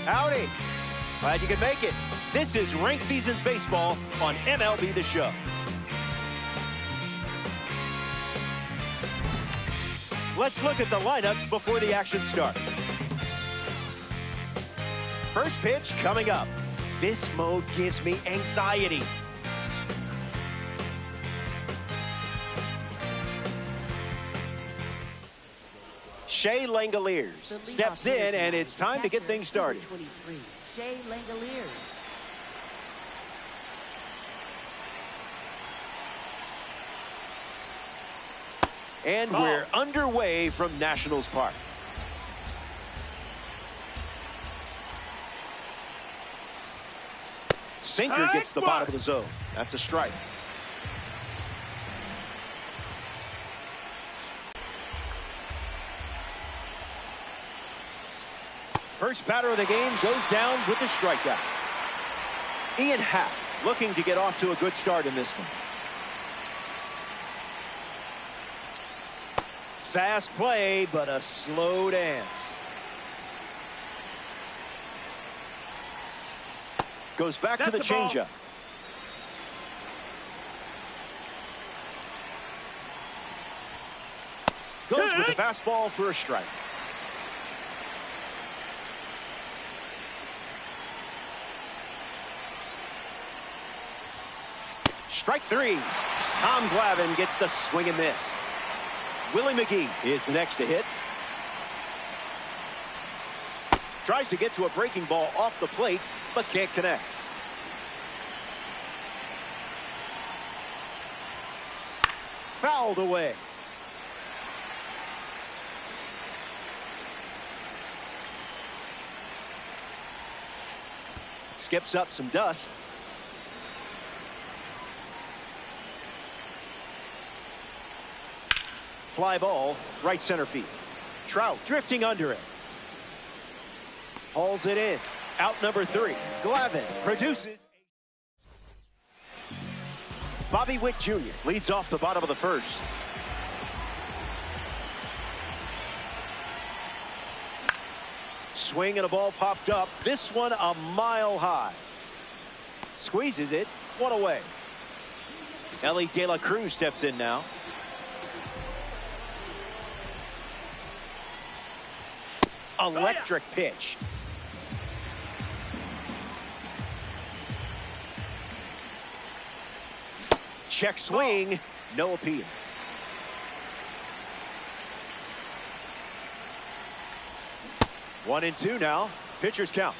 Howdy. Glad you could make it. This is Rank Seasons Baseball on MLB The Show. Let's look at the lineups before the action starts. First pitch coming up. This mode gives me anxiety. Shea Langoliers steps in, and it's time to get things started. Shea Langoliers. And we're underway from Nationals Park. Sinker gets the bottom of the zone. That's a strike. First batter of the game goes down with the strikeout. Ian Happ looking to get off to a good start in this one. Fast play, but a slow dance. Goes back to the changeup. Goes with the fastball for a strike. Strike three. Tom Glavine gets the swing and miss. Willie McGee is the next to hit. Tries to get to a breaking ball off the plate, but can't connect. Fouled away. Skips up some dust. Fly ball, right center field. Trout drifting under it. Hauls it in. Out number 3. Glavine produces. Bobby Witt Jr. leads off the bottom of the first. Swing and a ball popped up. This one a mile high. Squeezes it. One away. Elly De La Cruz steps in now. Electric pitch. Check swing. No appeal. One and two now. Pitcher's count.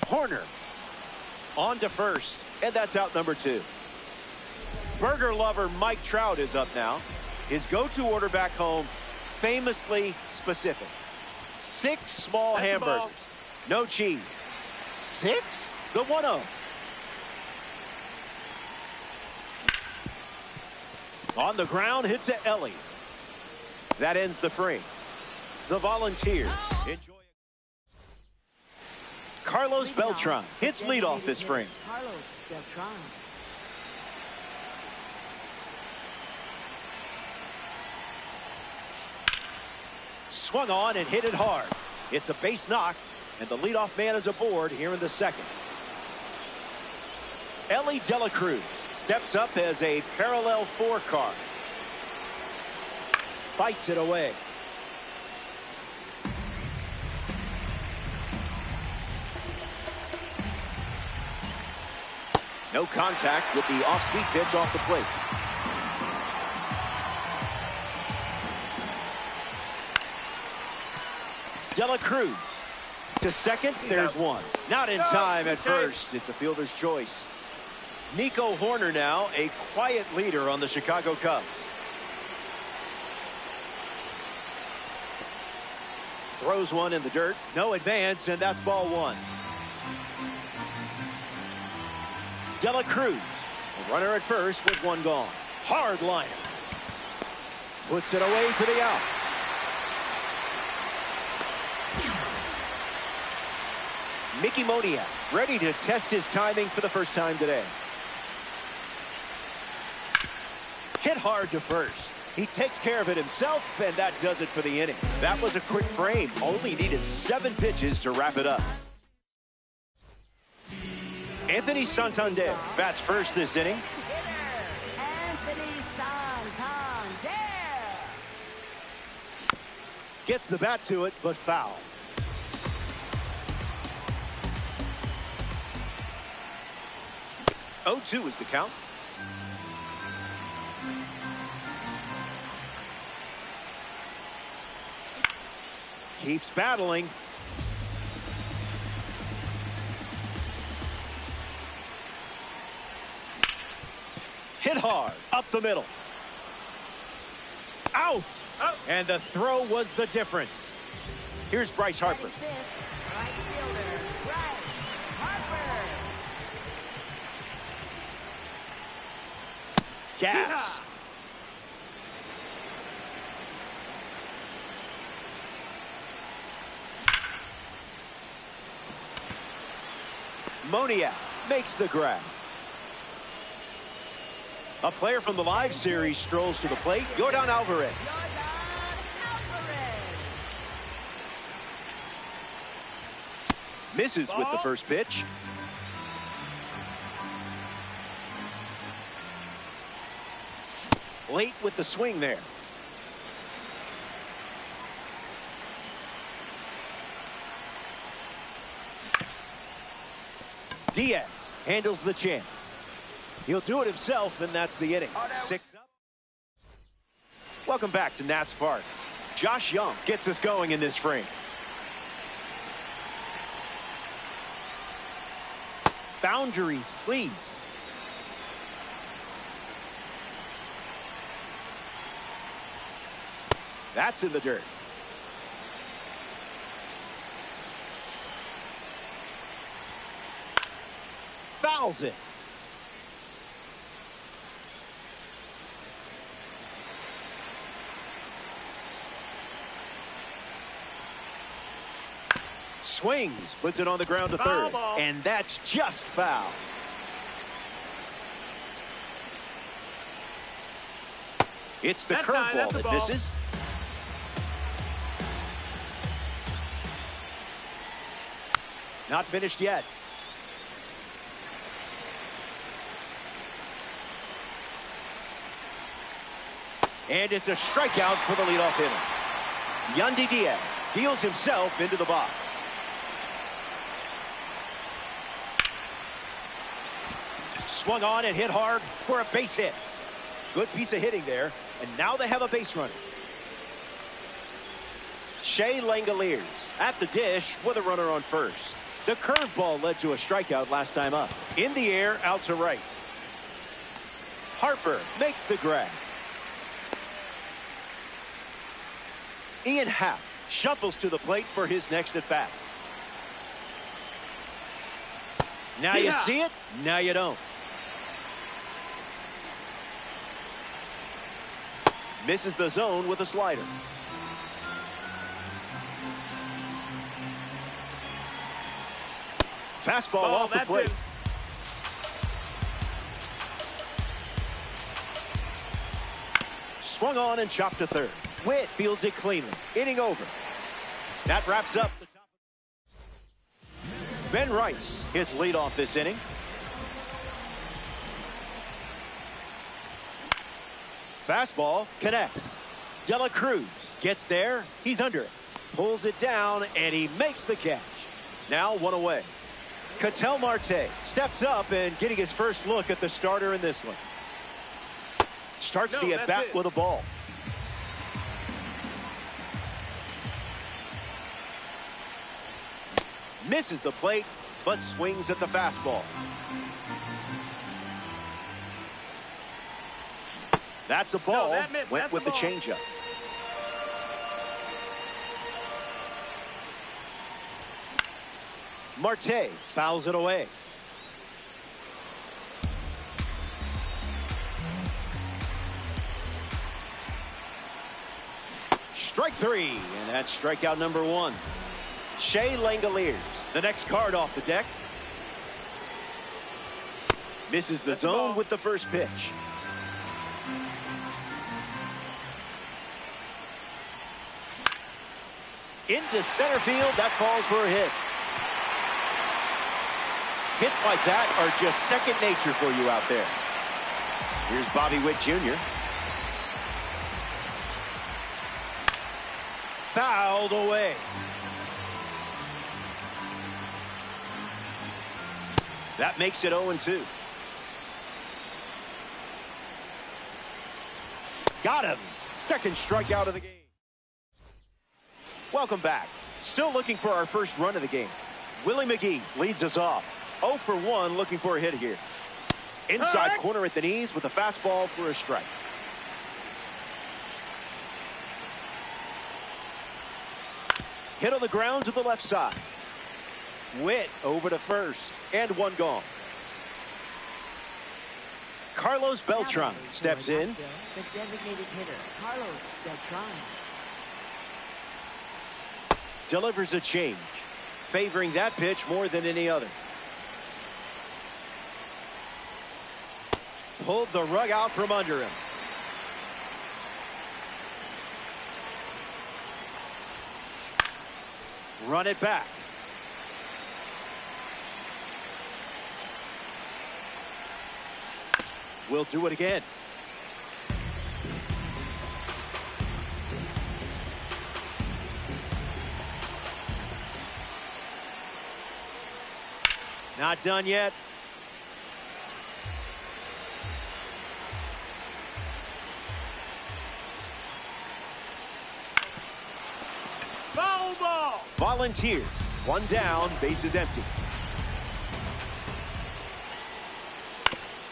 Horner on to first, and that's out number 2. Burger lover Mike Trout is up now. His go-to order back home, famously specific. 6 small hamburgers. No cheese. 6? The 1-0. On the ground, hit to Elly. That ends the frame. The Volunteers enjoy. Carlos Beltran hits leadoff this frame. Carlos Beltran. Swung on and hit it hard. It's a base knock, and the leadoff man is aboard here in the second. Elly De La Cruz steps up as a parallel 4 car. Fights it away. No contact with the off-speed pitch off the plate. De La Cruz to second. There's one. Not in time at first. It's a fielder's choice. Nico Hoerner now, a quiet leader on the Chicago Cubs. Throws one in the dirt. No advance, and that's ball 1. De La Cruz, a runner at first with 1 gone. Hard liner. Puts it away for the out. Mickey Moniak ready to test his timing for the first time today. Hit hard to first. He takes care of it himself, and that does it for the inning. That was a quick frame. Only needed 7 pitches to wrap it up. Anthony Santander bats first this inning. Anthony Santander. Gets the bat to it, but foul. Oh-2 is the count. Keeps battling. Hit hard, up the middle. Out! Oh. And the throw was the difference. Here's Bryce Harper. Fifth, right fielder, Bryce Harper. Gas. Moniak makes the grab. A player from the live series strolls to the plate. Yordan Alvarez. Misses with the first pitch. Late with the swing there. Diaz handles the chance. He'll do it himself, and that's the inning. 6 up. Welcome back to Nats Park. Josh Young gets us going in this frame. Boundaries, please. That's in the dirt. Fouls it. Swings, puts it on the ground to Foul third. ball. And that's just foul. It's the That's high, curveball that's the that ball. misses. Not finished yet. And it's a strikeout for the leadoff hitter. Yandy Diaz deals himself into the box. Swung on and hit hard for a base hit. Good piece of hitting there. And now they have a base runner. Shea Langoliers at the dish with a runner on first. The curveball led to a strikeout last time up. In the air, out to right. Harper makes the grab. Ian Happ shuffles to the plate for his next at bat. Now you see it, now you don't. Misses the zone with a slider. Fastball off the plate. Swung on and chopped to third. Witt fields it cleanly. Inning over. That wraps up the top. Ben Rice hits leadoff this inning. Fastball connects. De La Cruz gets there. He's under it. Pulls it down, and he makes the catch. Now 1 away. Ketel Marte steps up and getting his first look at the starter in this one. Starts the at-bat with a ball. Misses the plate, but swings at the fastball. That's a ball. Went with the changeup. Marte fouls it away. Strike 3, and that's strikeout number 1. Shea Langoliers, the next card off the deck. Misses the zone with the first pitch. Into center field. That falls for a hit. Hits like that are just second nature for you out there. Here's Bobby Witt Jr. Fouled away. That makes it 0-2. Got him. Second strikeout of the game. Welcome back. Still looking for our first run of the game. Willie McGee leads us off. 0 for 1, looking for a hit here. Inside corner at the knees with a fastball for a strike. Hit on the ground to the left side. Witt over to first, and one gone. Carlos Beltran steps in. The designated hitter, Carlos Beltran. Delivers a change, favoring that pitch more than any other. Pulled the rug out from under him. Run it back. We'll do it again. Not done yet. Foul ball. Volunteers. One down, base is empty.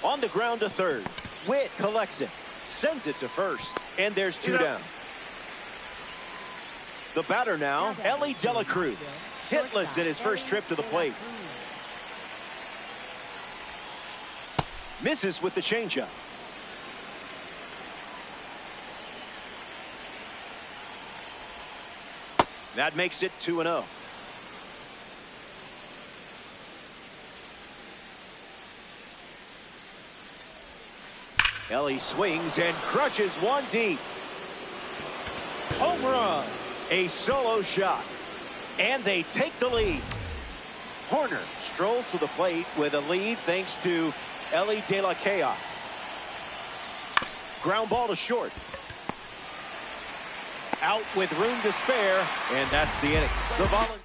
On the ground to third. Witt collects it. Sends it to first. And there's two down. The batter now, Elly De La Cruz. Hitless in his first trip to the plate. Misses with the changeup. That makes it 2-0. Elly swings and crushes one deep. Home run. A solo shot. And they take the lead. Horner strolls to the plate with a lead thanks to Elly De La Chaos. Ground ball to short. Out with room to spare, and that's the inning. The Volunteers.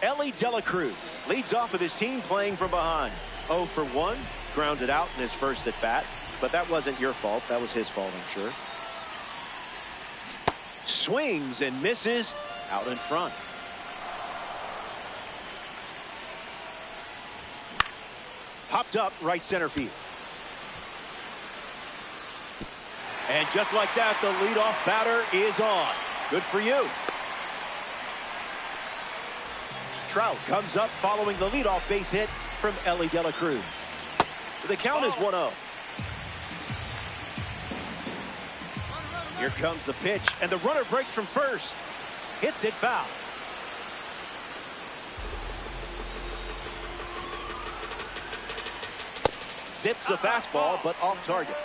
Elly De La Cruz leads off with his team playing from behind. 0 for 1, grounded out in his first at bat, but that wasn't your fault. That was his fault, I'm sure. Swings and misses out in front. Popped up right center field. And just like that, the leadoff batter is on. Good for you. Trout comes up following the leadoff base hit from Elly De La Cruz. The count is 1-0. Here comes the pitch, and the runner breaks from first. Hits it foul. Zips a fastball, but off target.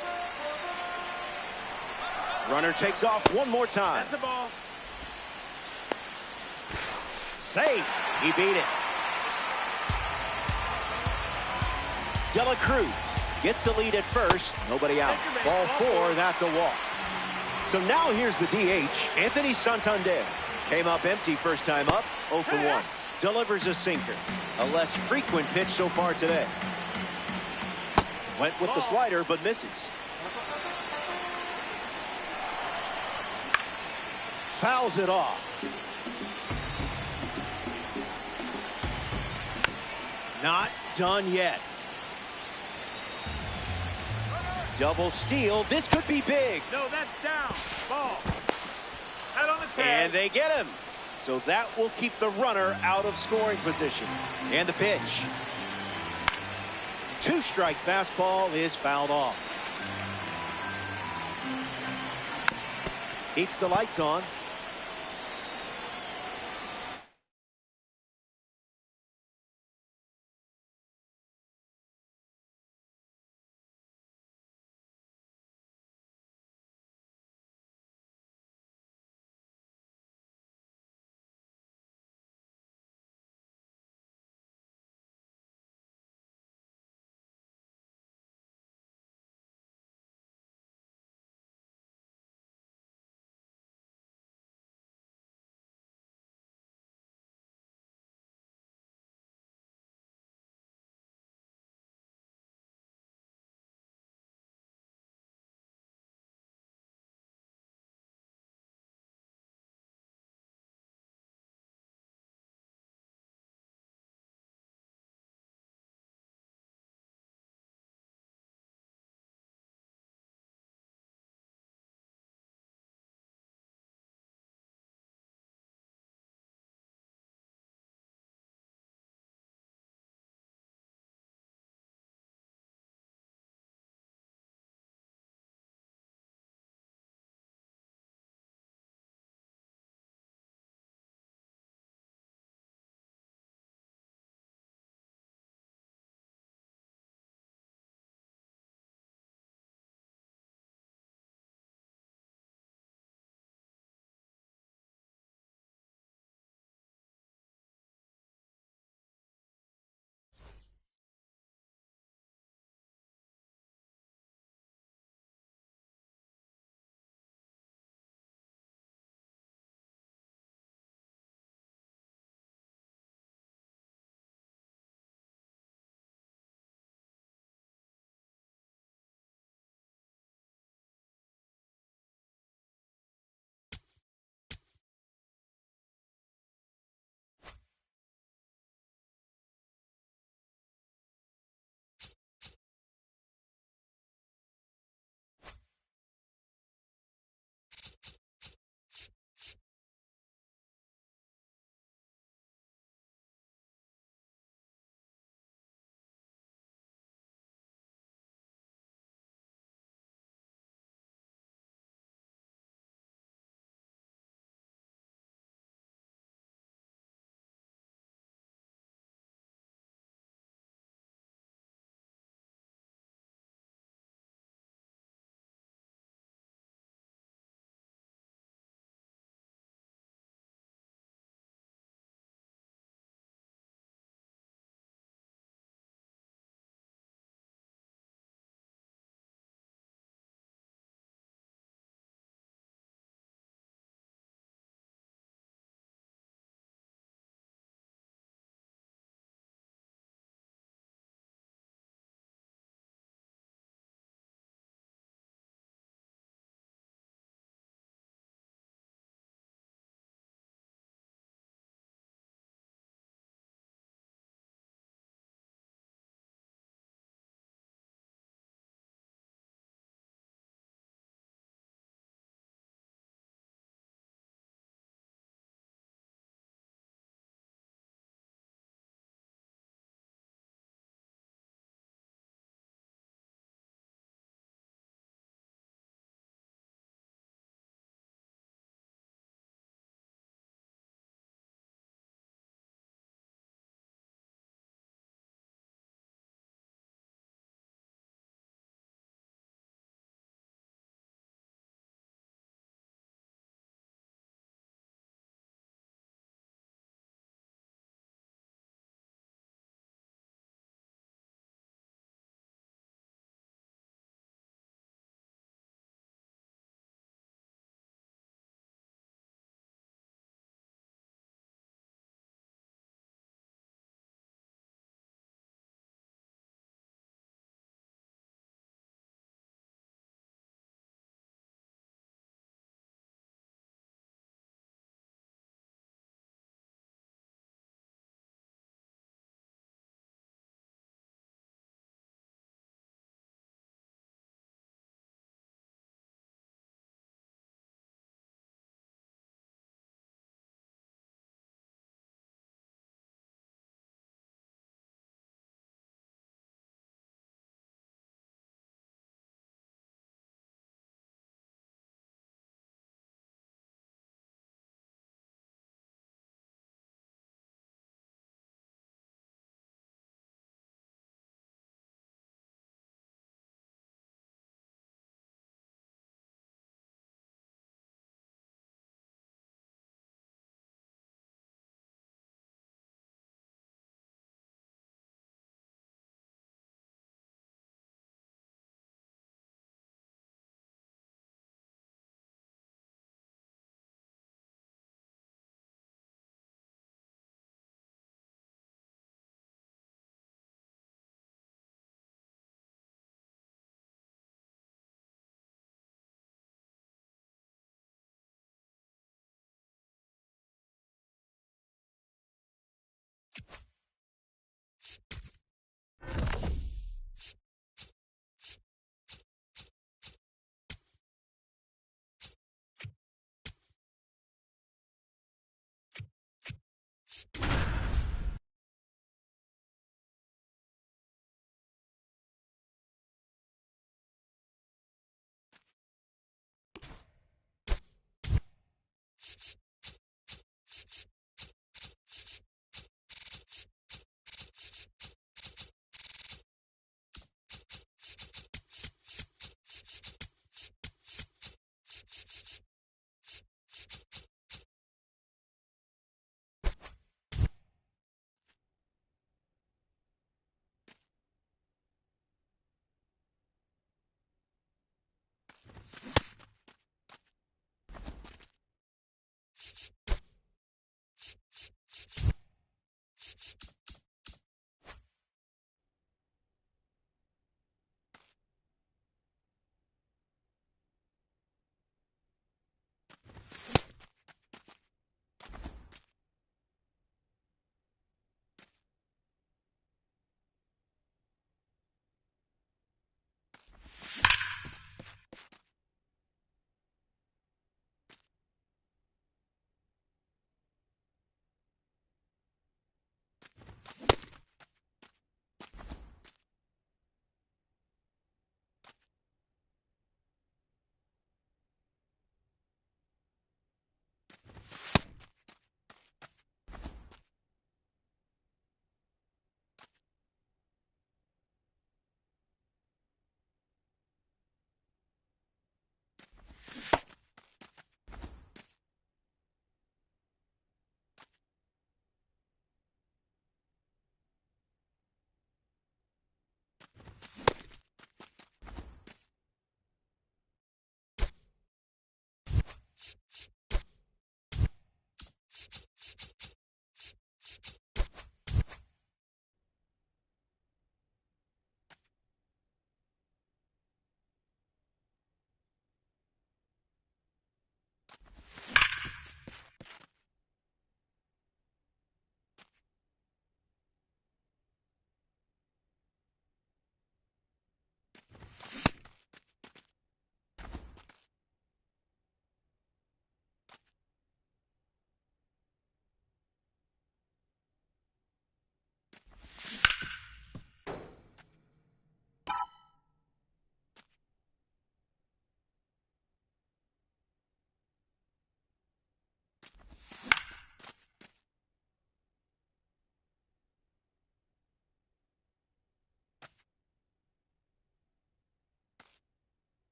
Runner takes off one more time. That's a ball. Safe. He beat it. De La Cruz gets a lead at first. Nobody out. Ball 4. That's a walk. So now here's the DH, Anthony Santander. Came up empty first time up, 0 for 1. Delivers a sinker. A less frequent pitch so far today. Went with the slider, but misses. Fouls it off. Not done yet. Double steal. This could be big. No, that's down. Ball. Out on the tag. And they get him. So that will keep the runner out of scoring position. And the pitch. Two-strike fastball is fouled off. Keeps the lights on.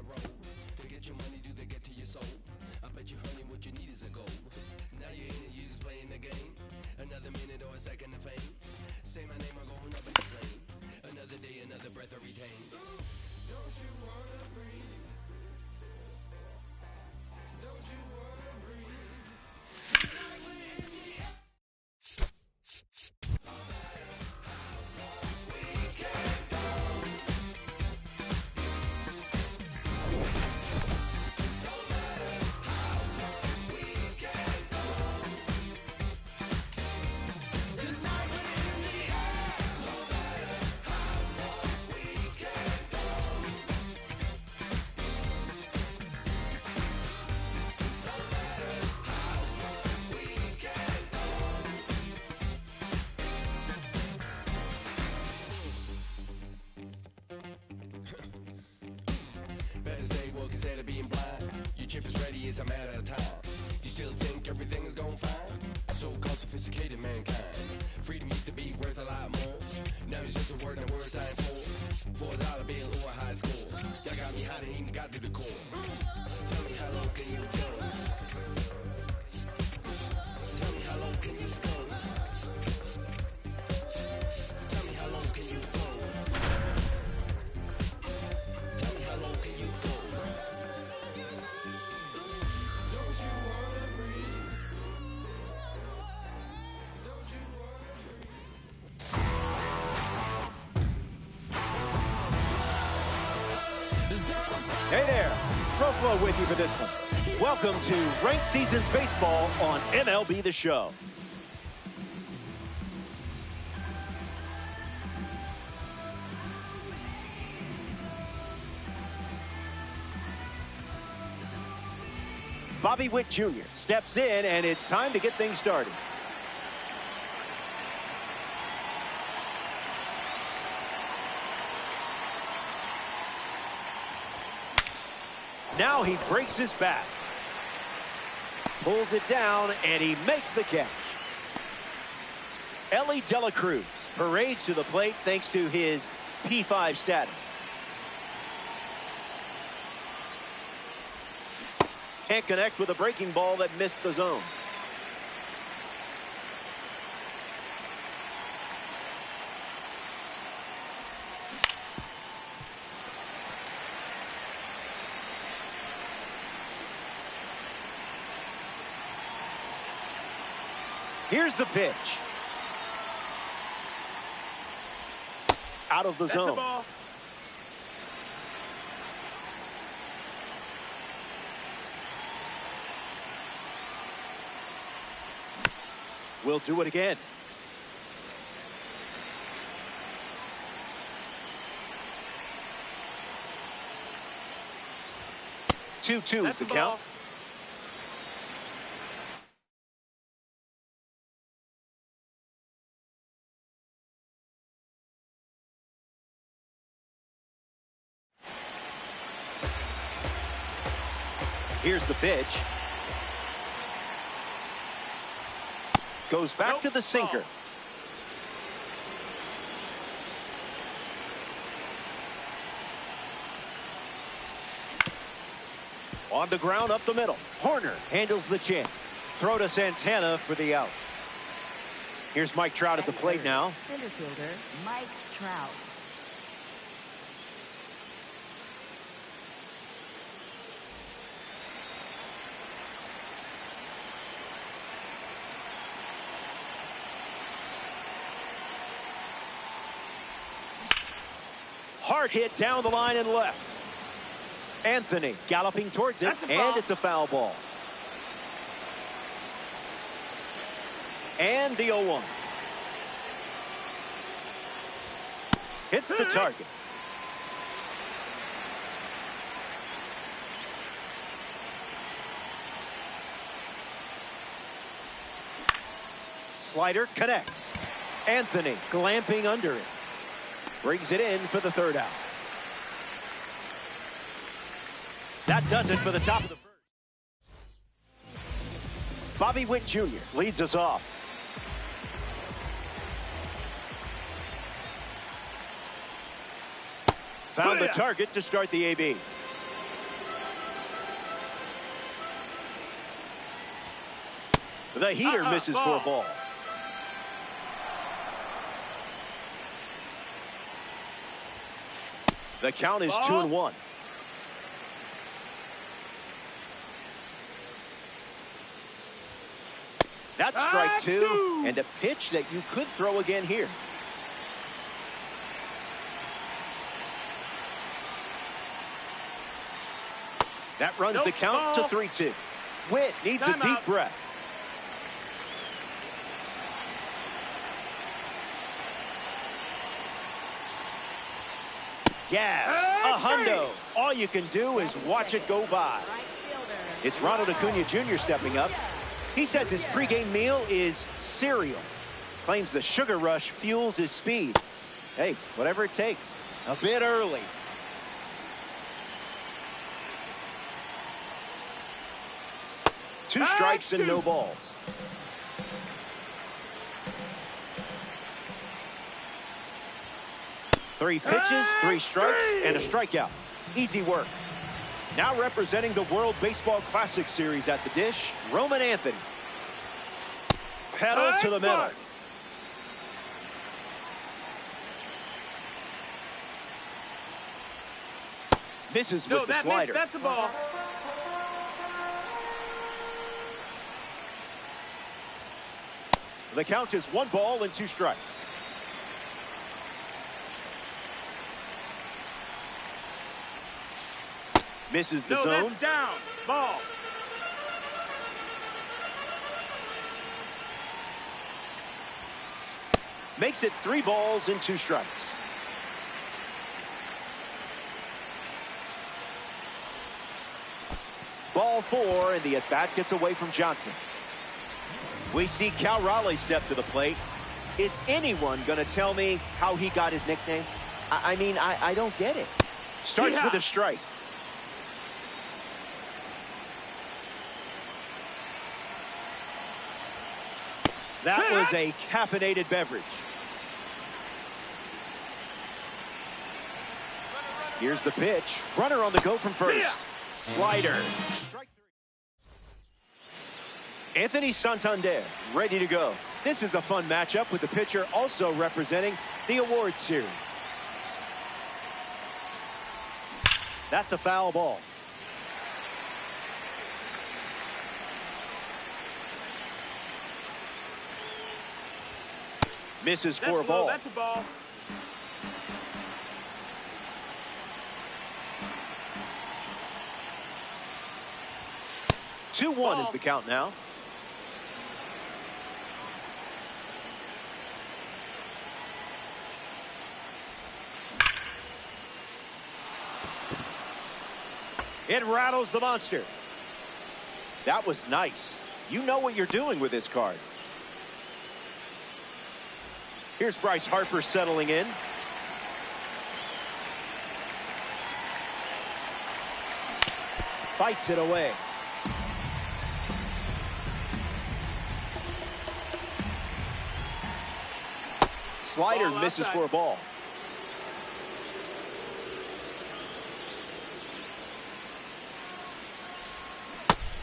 road. To get your money, do they get to your soul? I bet you, honey, what you need is a goal. Now you're in it, you just playing the game. Another minute or a second of fame. Say my name, I'm going up in the flame. Another day, another breath I retain. Don't you wanna breathe? Don't you wanna breathe? Tonight we're in the air. No matter how long we can go. No matter how long we can go. Tonight we're in the air. No matter how long we can go. No matter how long we can go. Better stay woke instead of being blind. Your chip is ready, it's a matter of time. You still think everything is going fine? So-called sophisticated mankind. Freedom used to be worth a lot more. Now it's just a word and a word time for $4 bill or a high score. Y'all got me hot and even got to the core. Tell me how low can you go? Tell me how low can you go? Tell me how low can you go? Tell me how low can you go? Don't you wanna breathe? Don't you wanna breathe? Hey there, ProFlow with you for this one. Welcome to Ranked Seasons Baseball on MLB The Show. Bobby Witt Jr. steps in, and it's time to get things started. Now he breaks his back. Pulls it down, and he makes the catch. Elly De La Cruz parades to the plate thanks to his P5 status. Can't connect with a breaking ball that missed the zone. Here's the pitch. Out of the That's the zone. ball. We'll do it again. Two-two is That's the the count. ball. Here's the pitch. Goes back Nope. to the sinker. On the ground up the middle. Horner handles the chance. Throw to Santana for the out. Here's Mike Trout at the plate now. Center fielder Mike Trout. Hard hit down the line and left. Anthony galloping towards it, That's a and foul. it's a foul ball. And the 0-1. Hits the target. Slider connects. Anthony glamping under it. Brings it in for the third out. That does it for the top of the first. Bobby Witt Jr. leads us off. Found the target to start the AB. The heater misses for a ball. The count is 2-1. That's strike two, and a pitch that you could throw again here. That runs the count to 3-2. Witt needs a deep breath. Gas, a hundo. All you can do is watch it go by. It's Ronald Acuna Jr. stepping up. He says his pregame meal is cereal. Claims the sugar rush fuels his speed. Hey, whatever it takes. A bit early. Two strikes and no balls. Three pitches, three strikes, and a strikeout. Easy work. Now representing the World Baseball Classic Series at the dish, Roman Anthony. Pedal to the middle. Misses with the slider. That's a ball. The count is 1 ball and 2 strikes. Misses the zone. That's down. Ball. Makes it 3 balls and 2 strikes. Ball 4, and the at-bat gets away from Johnson. We see Cal Raleigh step to the plate. Is anyone going to tell me how he got his nickname? I mean, I don't get it. Starts with a strike. That was a caffeinated beverage. Here's the pitch. Runner on the go from first. Slider. Strike 3. Anthony Santander ready to go. This is a fun matchup with the pitcher also representing the awards series. That's a foul ball. Misses for a ball. That's a ball. Two 2-1 is the count now. It rattles the monster. That was nice. You know what you're doing with this card. Here's Bryce Harper settling in. Fights it away. Slider misses for a ball.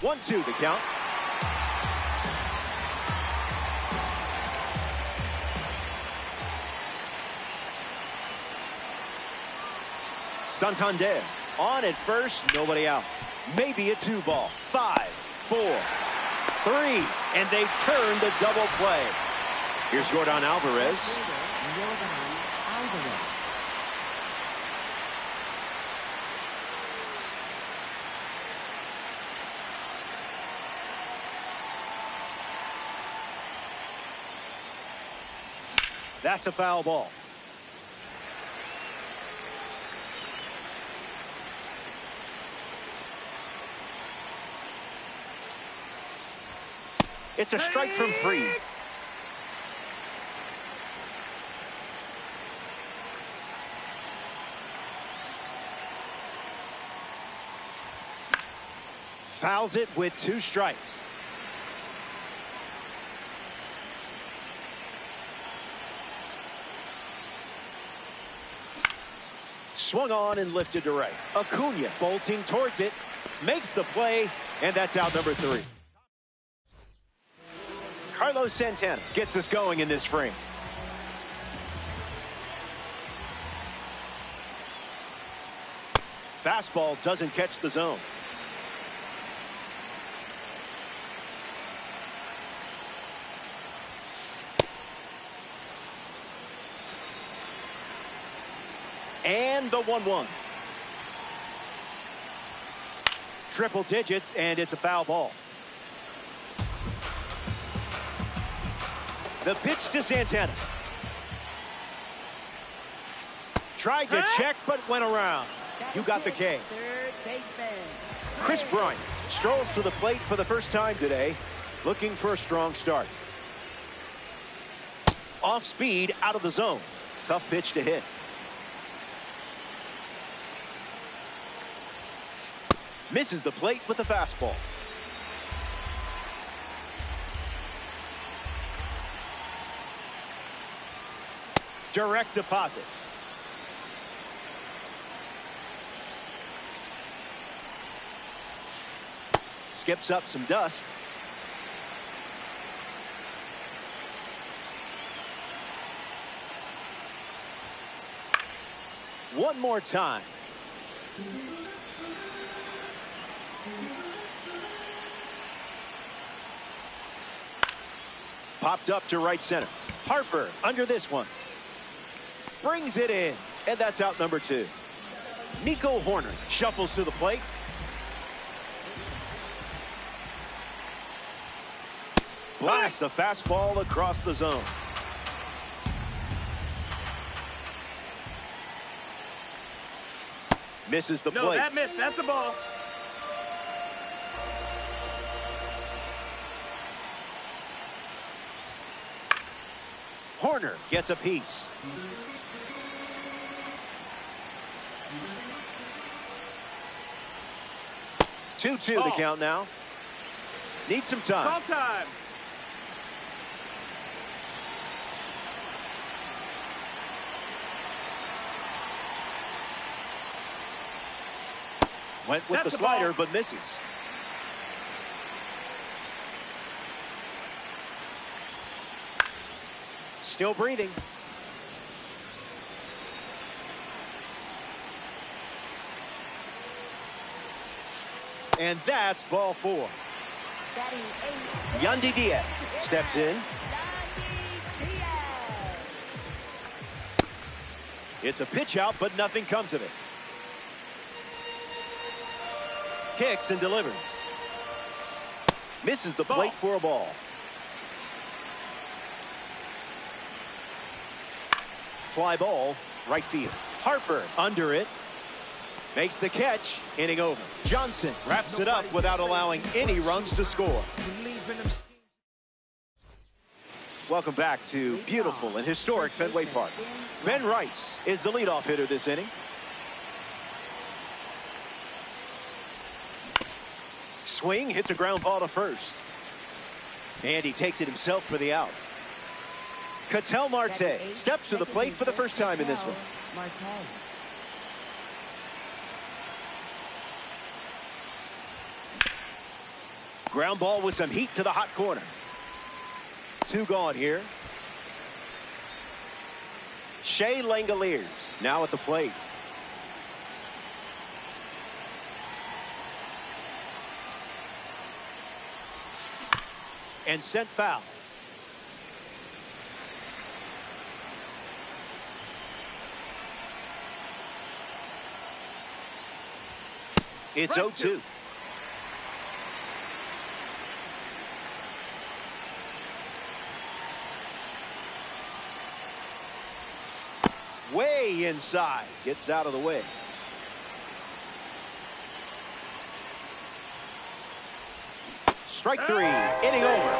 1-2 the count. Santander on at first, nobody out. Maybe a 2-ball. 5, 4, 3, and they turn the double play. Here's Jordan Alvarez. That's a foul ball. It's a strike from Fried. Fouls it with 2 strikes. Swung on and lifted to right. Acuna bolting towards it, makes the play, and that's out number 3. Carlos Santana gets us going in this frame. Fastball doesn't catch the zone. And the 1-1. Triple digits, and it's a foul ball. The pitch to Santana. Tried to check, but went around. You got the K. Third baseman. Chris Bryant strolls to the plate for the first time today, looking for a strong start. Off speed, out of the zone. Tough pitch to hit. Misses the plate with the fastball. Direct deposit. Skips up some dust. One more time. Popped up to right center. Harper under this one. Brings it in, and that's out number 2. Nico Hoerner shuffles to the plate. Blasts the fastball across the zone. Misses the plate. No, that missed. That's a ball. Hoerner gets a piece. Two-two the count now. Need some time. Ball time. Went with the slider, but misses. Still breathing. And that's ball 4. Yandy Diaz steps in. It's a pitch out, but nothing comes of it. Kicks and delivers. Misses the plate for a ball. Fly ball, right field. Harper under it. Makes the catch, inning over. Johnson wraps it up without allowing any runs to score. Welcome back to beautiful and historic Fenway Park. Ben Rice is the leadoff hitter this inning. Swing, hits a ground ball to first. And he takes it himself for the out. Ketel Marte steps to the plate for the first time in this one. Ground ball with some heat to the hot corner. 2 gone here. Shea Langoliers now at the plate. And sent foul. It's 0-2. Way inside. Gets out of the way. Strike 3. Inning over.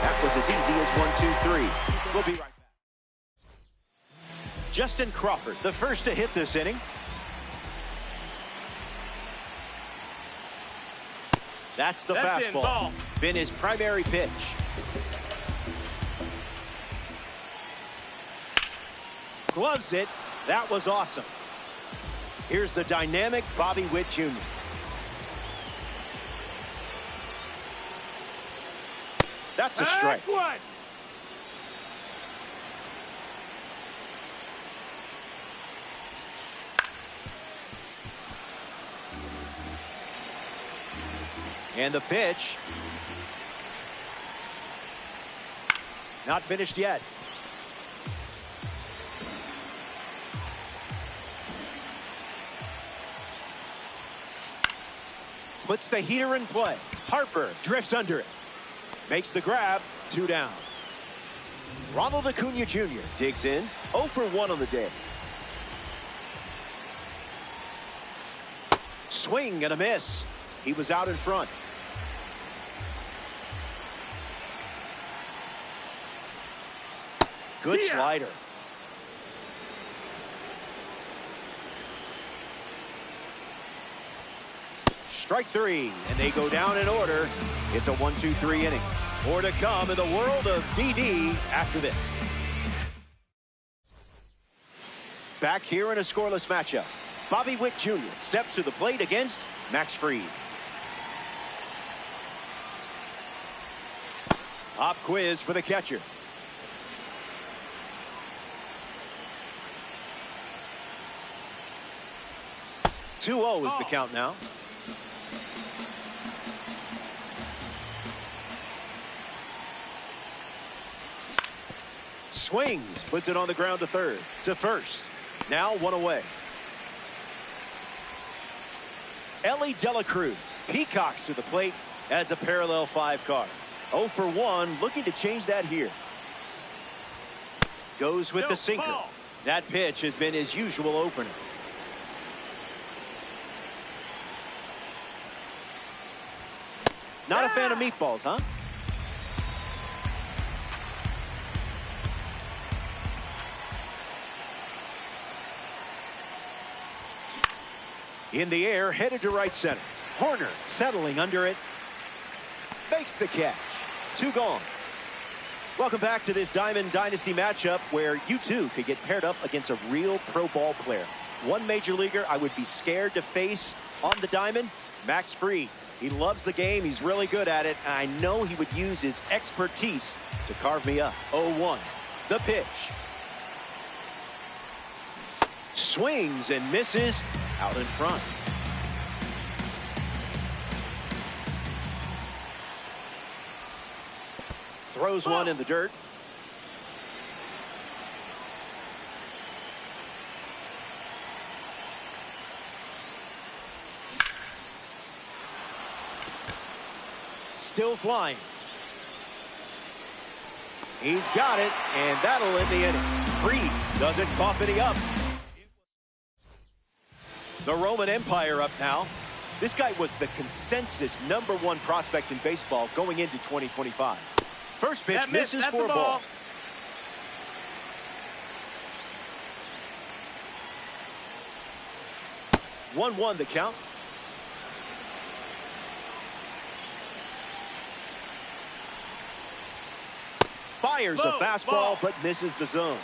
That was as easy as 1, 2, 3. We'll be right back. Justin Crawford, the first to hit this inning. That's the fastball. Been his primary pitch. Gloves it. That was awesome. Here's the dynamic Bobby Witt Jr. That's a strike. That's one. And the pitch. Not finished yet. Puts the heater in play. Harper drifts under it. Makes the grab. 2 down. Ronald Acuna Jr. digs in. 0 for 1 on the day. Swing and a miss. He was out in front. Good slider. Strike 3, and they go down in order. It's a 1-2-3 inning. More to come in the world of DD after this. Back here in a scoreless matchup. Bobby Witt Jr. steps to the plate against Max Fried. Pop quiz for the catcher. Two-0 is the count now. Swings, puts it on the ground to third, to first. Now 1 away. Elly De La Cruz peacocks to the plate as a parallel 5 card. 0 for 1, looking to change that here. Goes with the sinker. Ball. That pitch has been his usual opener. Not a fan of meatballs, huh? In the air, headed to right center. Horner settling under it. Makes the catch. 2 gone. Welcome back to this Diamond Dynasty matchup where you too could get paired up against a real pro ball player. One major leaguer I would be scared to face on the diamond, Max Fried. He loves the game. He's really good at it. And I know he would use his expertise to carve me up. 0-1. The pitch. Swings and misses out in front. Throws one in the dirt. Still flying. He's got it, and that'll end the inning. Fried doesn't cough any up. The Roman Empire up now. This guy was the consensus #1 prospect in baseball going into 2025. First pitch misses for a ball. 1-1 the count. Fires a fastball, but misses the zone.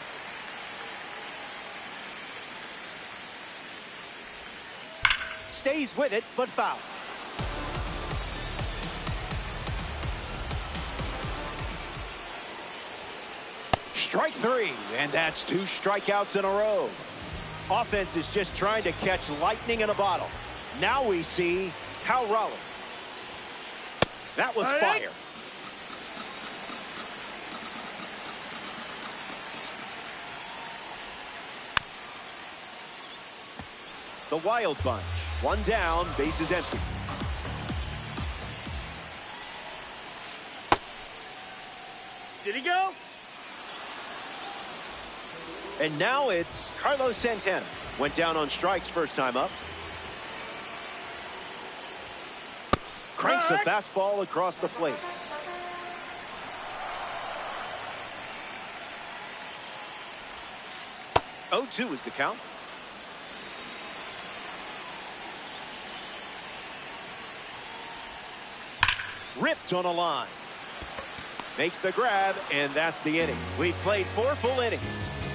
Stays with it, but foul. Strike 3, and that's 2 strikeouts in a row. Offense is just trying to catch lightning in a bottle. Now we see Cal Raleigh. That was fire. The Wild Bunch. 1 down, bases empty. Did he go? And now it's Carlos Santana. Went down on strikes first time up. Cranks a fastball across the plate. Oh, 2 is the count. Ripped on a line. Makes the grab, and that's the inning. We've played 4 full innings.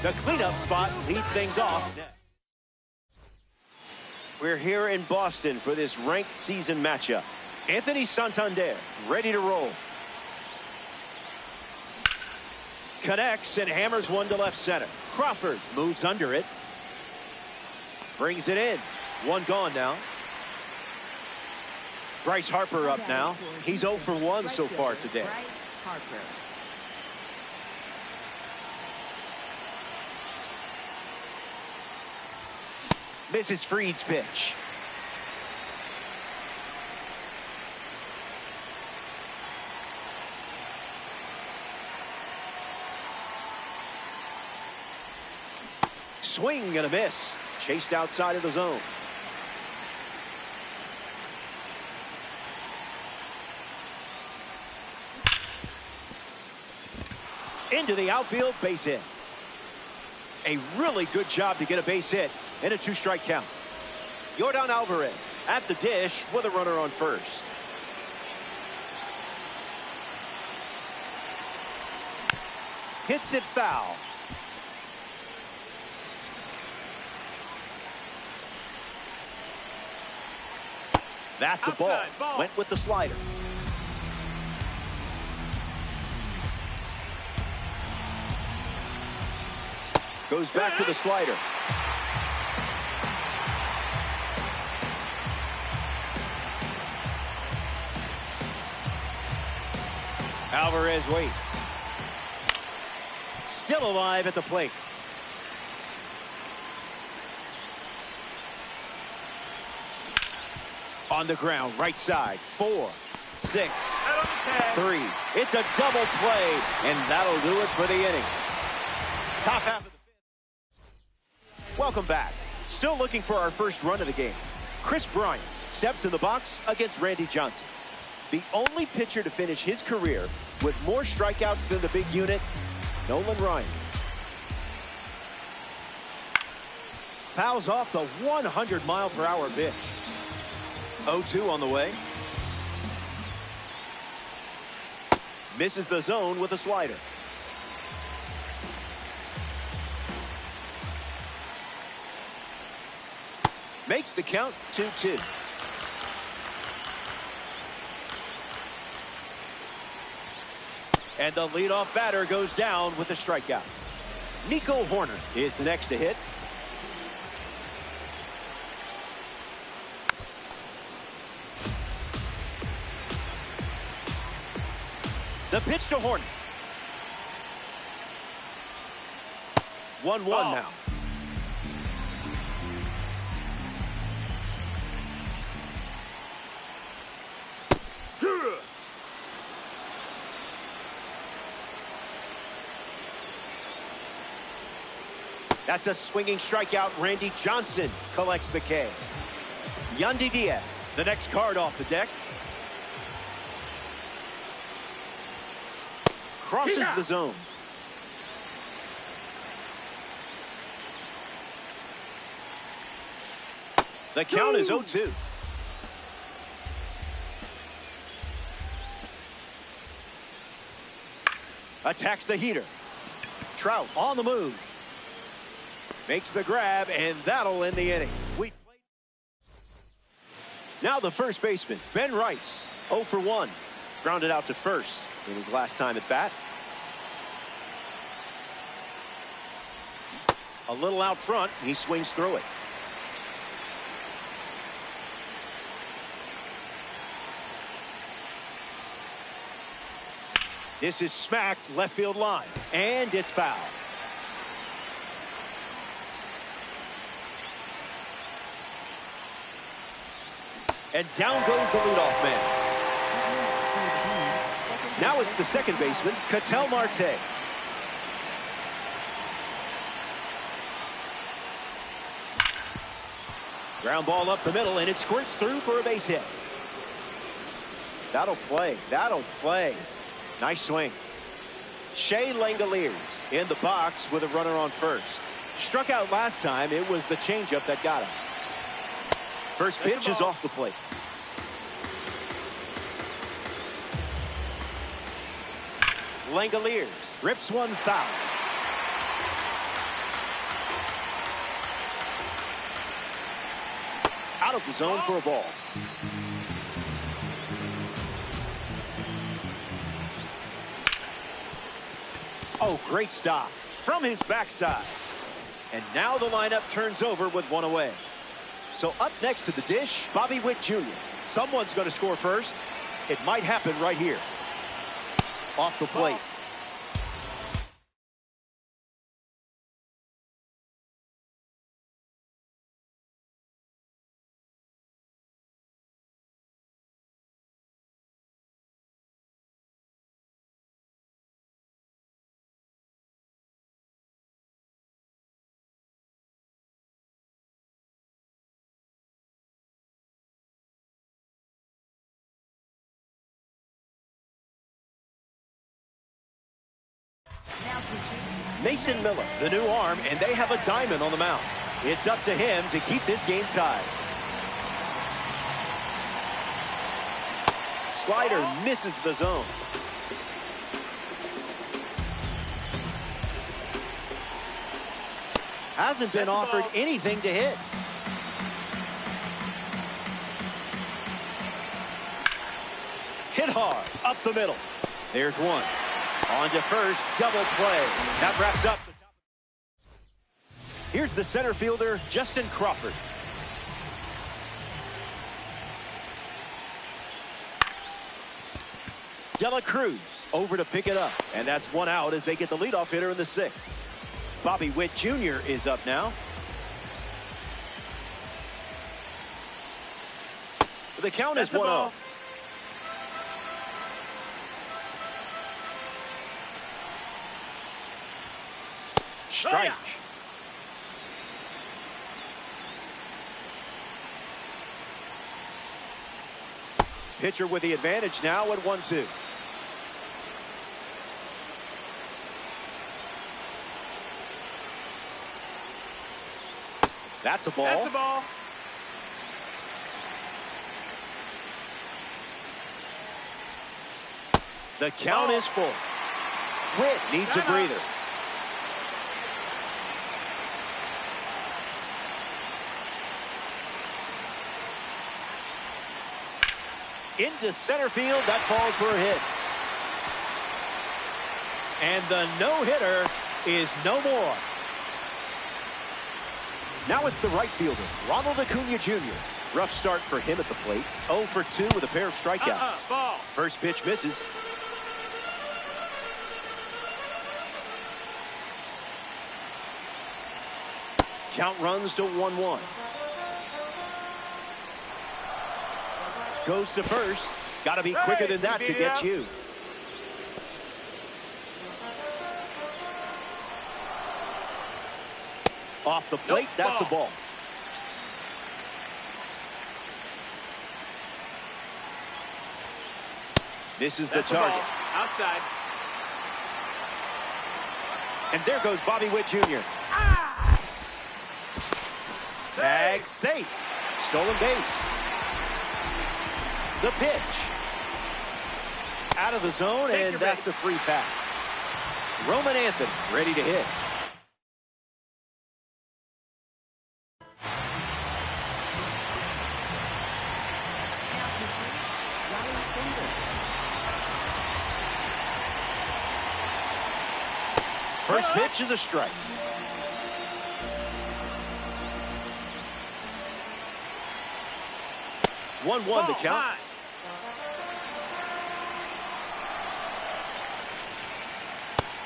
The cleanup spot leads things off. We're here in Boston for this ranked season matchup. Anthony Santander ready to roll. connects and hammers one to left center. Crawford moves under it. Brings it in. One gone now. Bryce Harper up now. He's 0 for 1 so far today. Bryce Harper. Misses Fried's pitch. Swing and a miss. Chased outside of the zone. Into the outfield, base hit. A really good job to get a base hit in a 2-strike count. Yordan Alvarez at the dish with a runner on first. Hits it foul. That's a ball. Went with the slider. Goes back to the slider. Alvarez waits. Still alive at the plate. On the ground, right side, 4, 6, 3. It's a double play, and that'll do it for the inning. Top half of the fifth. Welcome back. Still looking for our first run of the game. Chris Bryant steps in the box against Randy Johnson. The only pitcher to finish his career with more strikeouts than the big unit, Nolan Ryan. Fouls off the 100-mile-per-hour pitch. 0-2 on the way. Misses the zone with a slider. Makes the count 2-2. And the leadoff batter goes down with a strikeout. Nico Hoerner is the next to hit. The pitch to Hoerner. 1-1 now. That's a swinging strikeout. Randy Johnson collects the K. Yandy Diaz, the next card off the deck. Crosses the zone. The count is 0-2. Attacks the heater. Trout on the move. Makes the grab, and that'll end the inning. Now the first baseman, Ben Rice, 0 for 1. Grounded out to first in his last time at bat. A little out front, he swings through it. This is smacked left field line, and it's foul. And down goes the leadoff man. Now it's the second baseman, Ketel Marte. Ground ball up the middle, and it squirts through for a base hit. That'll play. That'll play. Nice swing. Shea Langoliers in the box with a runner on first. Struck out last time. It was the changeup that got him. First pitch is off the plate. Langoliers rips one foul. Out of the zone for a ball. Oh, great stop from his backside. And now the lineup turns over with one away. So up next to the dish, Bobby Witt Jr. Someone's going to score first. It might happen right here. Off the plate. Mason Miller, the new arm, and they have a diamond on the mound. It's up to him to keep this game tied. Slider misses the zone. Hasn't been offered anything to hit. Hit hard, up the middle. There's one. On to first, double play. That wraps up. Here's the center fielder, Justin Crawford. De La Cruz over to pick it up. And that's one out as they get the leadoff hitter in the sixth. Bobby Witt Jr. is up now. The count is 1-0. Strike. Pitcher with the advantage now at 1-2. That's a ball. That's a ball. The count is full. Witt needs a breather. Into center field, that falls for a hit. And the no-hitter is no more. Now it's the right fielder, Ronald Acuna Jr. Rough start for him at the plate. 0 for 2 with a pair of strikeouts. Ball. First pitch misses. Count runs to 1-1. Goes to first. Got to be quicker than that to get you. Off the plate, that's a ball. This is the target. Outside. And there goes Bobby Witt Jr. Tag safe. Stolen base. The pitch. Out of the zone, and that's a free pass. Roman Anthony ready to hit. First pitch is a strike. One the count.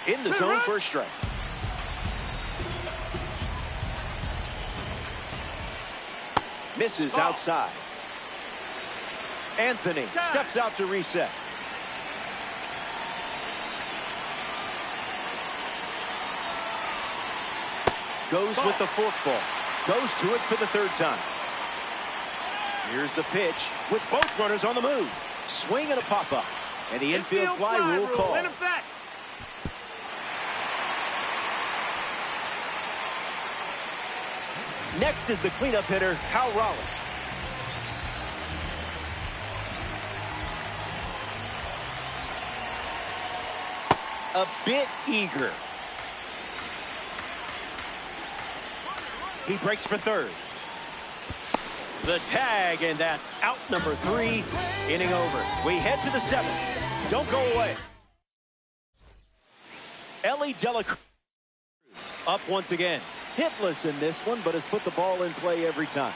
In the zone for a strike. Misses outside. Anthony steps out to reset. Goes with the forkball. Goes to it for the third time. Here's the pitch with both runners on the move. Swing and a pop-up. And the infield fly rule called. In effect. Next is the cleanup hitter, Cal Raleigh. A bit eager. He breaks for third. The tag, and that's out number 3. Inning over. We head to the 7th. Don't go away. Ellie Dela Cruz up once again. Hitless in this one, but has put the ball in play every time.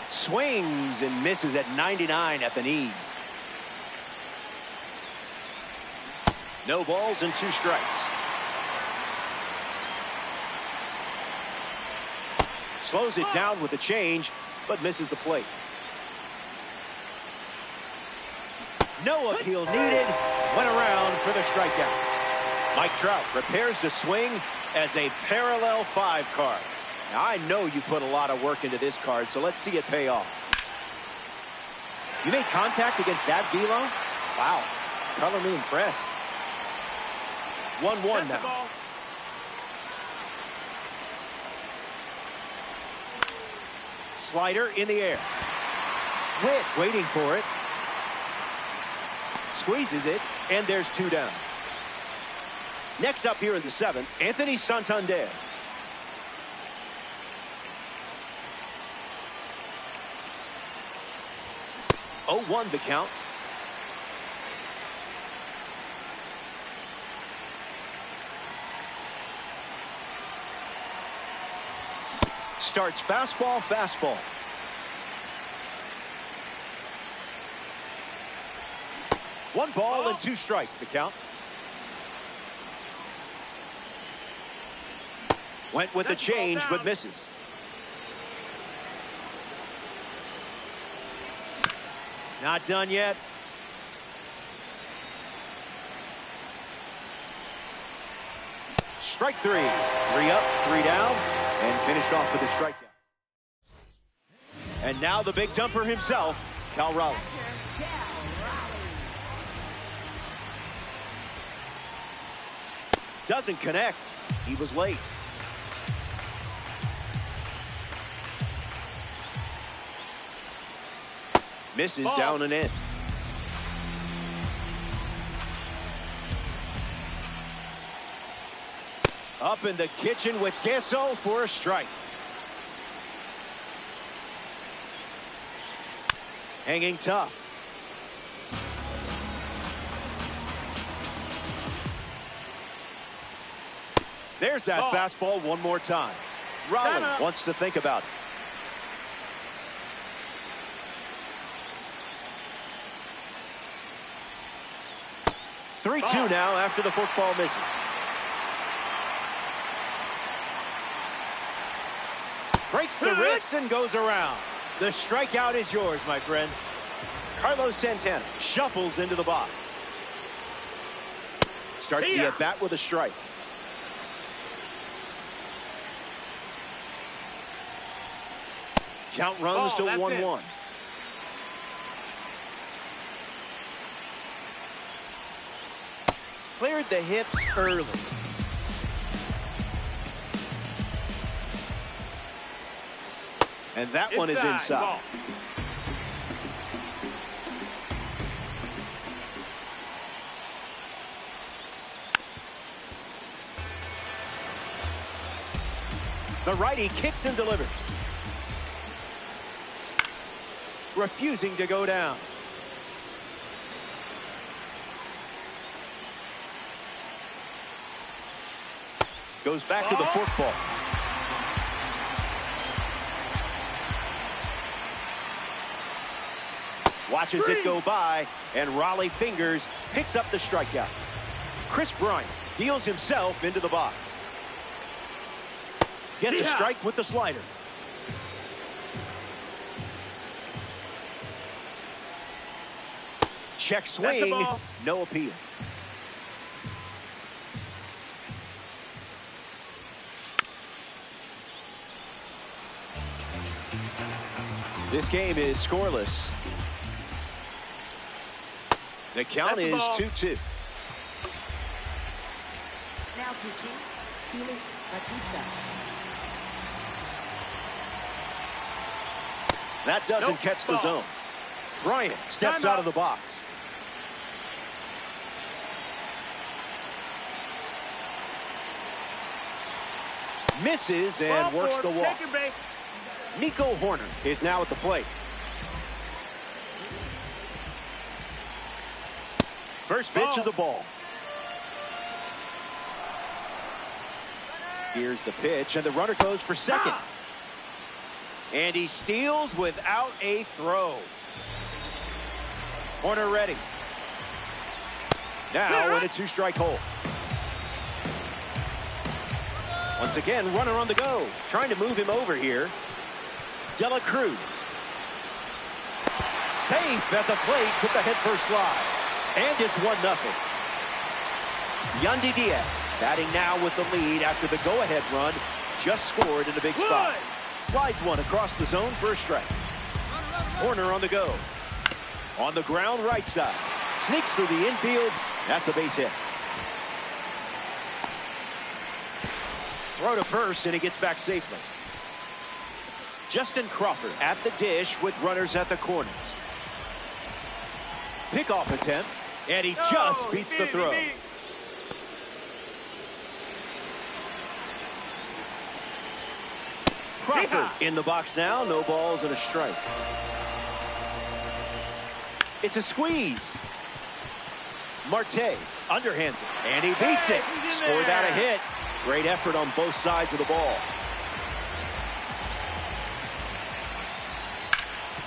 Swings and misses at 99 at the knees. No balls and 2 strikes. Slows it down with a change, but misses the plate. No appeal needed. Went around for the strikeout. Mike Trout prepares to swing as a parallel 5 card. Now, I know you put a lot of work into this card, so let's see it pay off. You made contact against that velo? Wow. Color me impressed. 1-1 now. Slider in the air. Whit waiting for it. Squeezes it, and there's 2 down. Next up here in the 7th, Anthony Santander. Oh, 1 the count. Starts fastball, fastball. One ball and 2 strikes, the count. Went with the change, but misses. Not done yet. Strike 3. 3 up, 3 down, and finished off with a strikeout. And now the big dumper himself, Cal Raleigh. Doesn't connect. He was late. Misses down and in. Up in the kitchen with Queso for a strike. Hanging tough. There's that fastball one more time. Raleigh wants to think about it. Three 3-2 now after the football misses. Breaks the wrist and goes around. The strikeout is yours, my friend. Carlos Santana shuffles into the box. Starts the at-bat with a strike. Count runs to 1-1. Cleared the hips early. And that one is inside. The righty kicks and delivers. Refusing to go down. Goes back to the forkball. Watches it go by, and Raleigh fingers picks up the strikeout. Chris Bryant deals himself into the box. Gets a strike with the slider. Check swing, no appeal. This game is scoreless. The count is 2-2. Now pitching, Felix Bautista. That doesn't catch the zone. Bryant steps out of the box. Misses and works the walk. Nico Hoerner is now at the plate. First pitch of the ball. Here's the pitch, and the runner goes for second. And he steals without a throw. Corner ready. Now in a two-strike hole. Once again, runner on the go. Trying to move him over here. De La Cruz. Safe at the plate with the head-first slide. And it's 1-0. Yandy Diaz batting now with the lead after the go-ahead run. Just scored in a big spot. Slides one across the zone for a strike. Corner on the go. On the ground right side. Sneaks through the infield. That's a base hit. Throw to first, and he gets back safely. Justin Crawford at the dish with runners at the corners. Pickoff attempt, and he just beats the throw. Crawford in the box now. No balls and a strike. It's a squeeze. Marte underhands it, and he beats it. Scored that a hit. Great effort on both sides of the ball.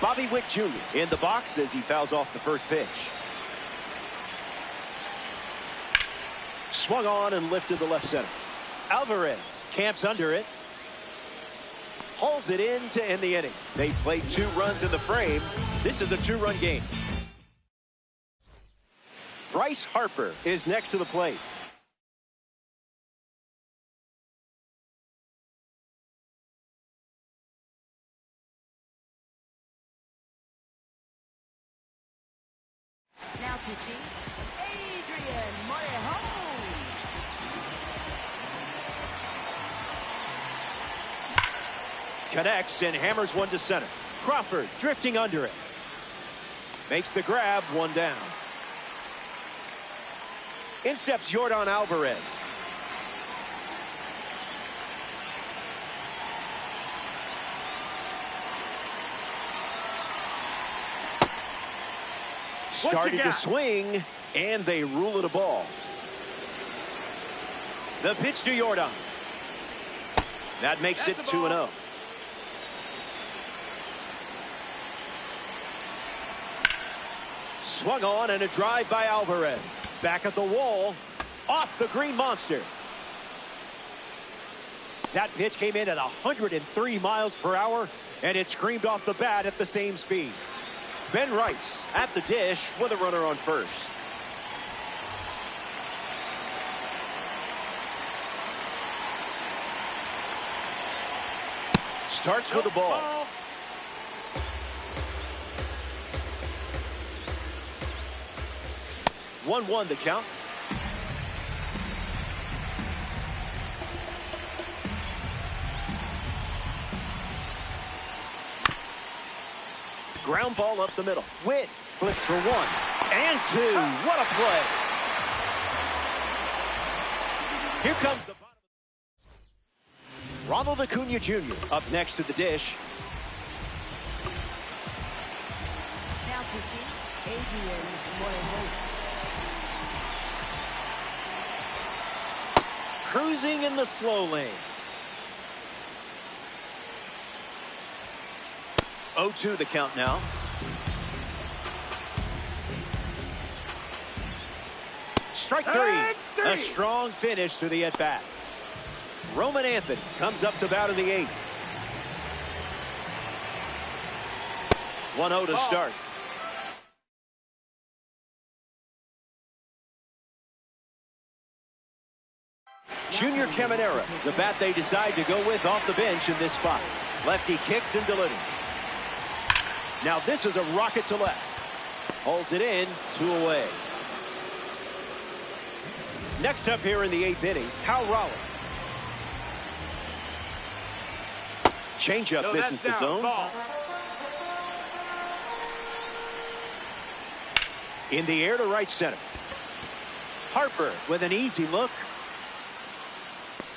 Bobby Witt Jr. in the box as he fouls off the first pitch. Swung on and lifted to left center. Alvarez camps under it. Hauls it in to end the inning. They played 2 runs in the frame. This is a 2-run game. Bryce Harper is next to the plate. Now pitching, Adrian Morejon. Connects and hammers one to center. Crawford drifting under it. Makes the grab, 1 down. In steps Yordan Alvarez. Started to swing, and they rule it a ball. The pitch to Yordan. That makes it 2-0. Swung on and a drive by Alvarez. Back at the wall. Off the Green Monster. That pitch came in at 103 miles per hour, and it screamed off the bat at the same speed. Ben Rice at the dish with a runner on first. Starts with the ball. 1-1 the count. Ground ball up the middle. Witt flips for 1 and 2. What a play. Here comes the bottom. Ronald Acuna Jr. up next to the dish. Now pitching, Adrian Morejon. Cruising in the slow lane. 0-2 the count now. Strike 3. A strong finish to the at-bat. Roman Anthony comes up to bat in the 8th. 1-0 to start. Junior Caminera, the bat they decide to go with off the bench in this spot. Lefty kicks and delivers. Now this is a rocket to left. Hauls it in, 2 away. Next up here in the 8th inning, Cal Raleigh. Changeup misses the zone. Ball. In the air to right center. Harper with an easy look.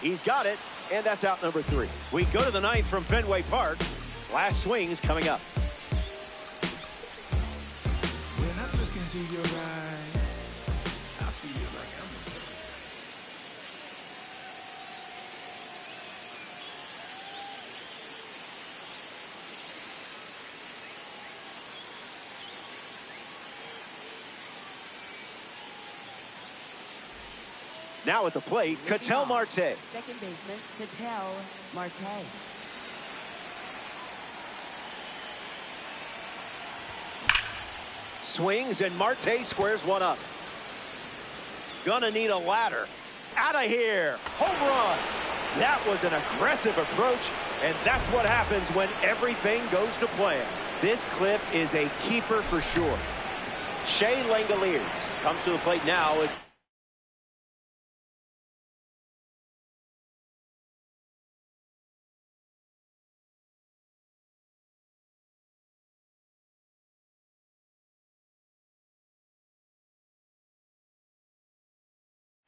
He's got it, and that's out number 3. We go to the 9th from Fenway Park. Last swings coming up. When I look into your eyes, I feel like Now at the plate, Ketel Marte. Second baseman, Ketel Marte. Swings, and Marte squares one up. Gonna need a ladder. Out of here. Home run. That was an aggressive approach, and that's what happens when everything goes to plan. This clip is a keeper for sure. Shea Langeliers comes to the plate now as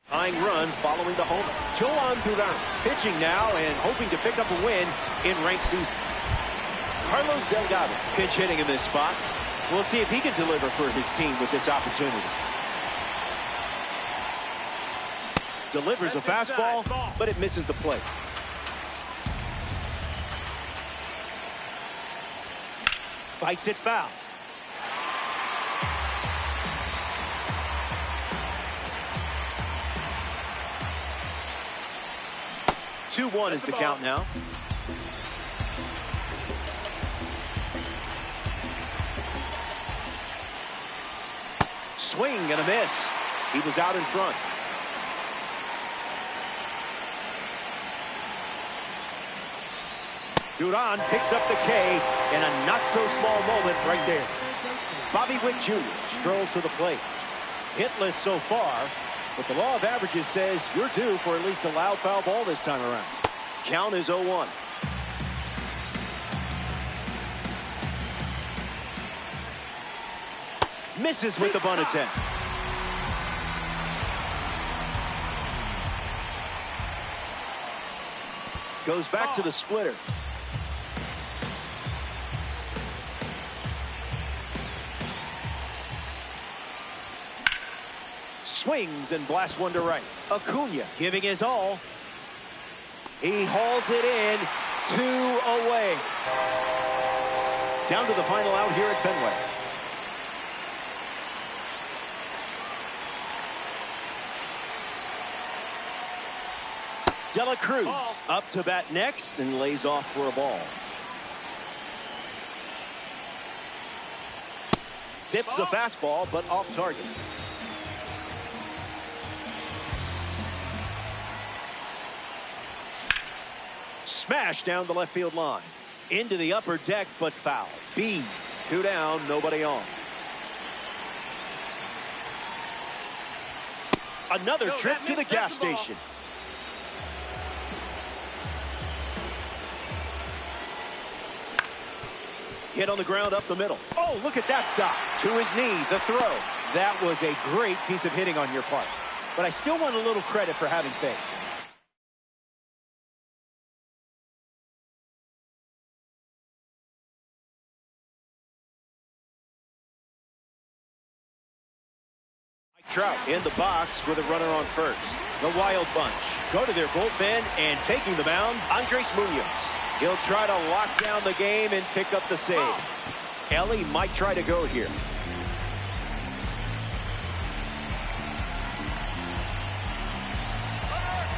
tying run following the homer. Joan Duran pitching now and hoping to pick up a win in ranked season. Carlos Delgado pinch hitting in this spot. We'll see if he can deliver for his team with this opportunity. Delivers a fastball, but it misses the plate. Fights it foul. Two-one is the count now. Swing and a miss. He was out in front. Duran picks up the K in a not-so-small moment right there. Bobby Witt Jr. strolls to the plate. Hitless so far, but the law of averages says you're due for at least a loud foul ball this time around. Count is 0-1. Misses with the bunt attempt. Goes back to the splitter. Swings and blasts one to right. Acuna giving his all. He hauls it in. 2 away. Down to the final out here at Fenway. De La Cruz up to bat next and lays off for a ball. Zips a fastball, but off target. Smash down the left field line. Into the upper deck, but foul. Bees, 2 down, nobody on. Another trip to the gas station. Hit on the ground up the middle. Oh, look at that stop. To his knee, the throw. That was a great piece of hitting on your part. But I still want a little credit for having faith. Mike Trout in the box with a runner on first. The Wild Bunch go to their bullpen, and taking the mound, Andres Munoz. He'll try to lock down the game and pick up the save. Ellie might try to go here.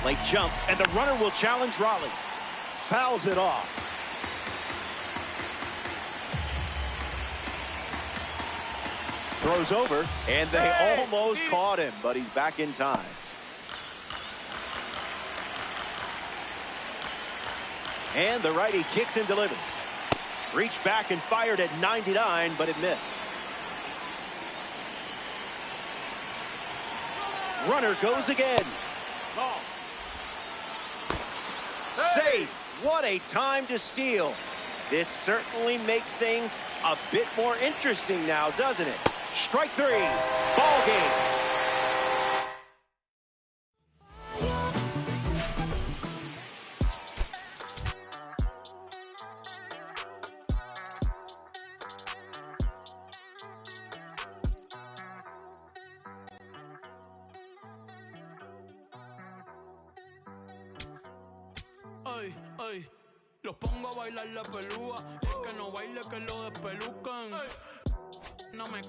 Late jump, and the runner will challenge Raleigh. Fouls it off. Throws over, and they almost caught him, but he's back in time. And the righty kicks and delivers. Reached back and fired at 99, but it missed. Runner goes again. Safe. What a time to steal. This certainly makes things a bit more interesting now, doesn't it? Strike 3. Ball game. Ay, ay, los pongo a bailar la pelúa. Es que no baile, que lo despelucan. No me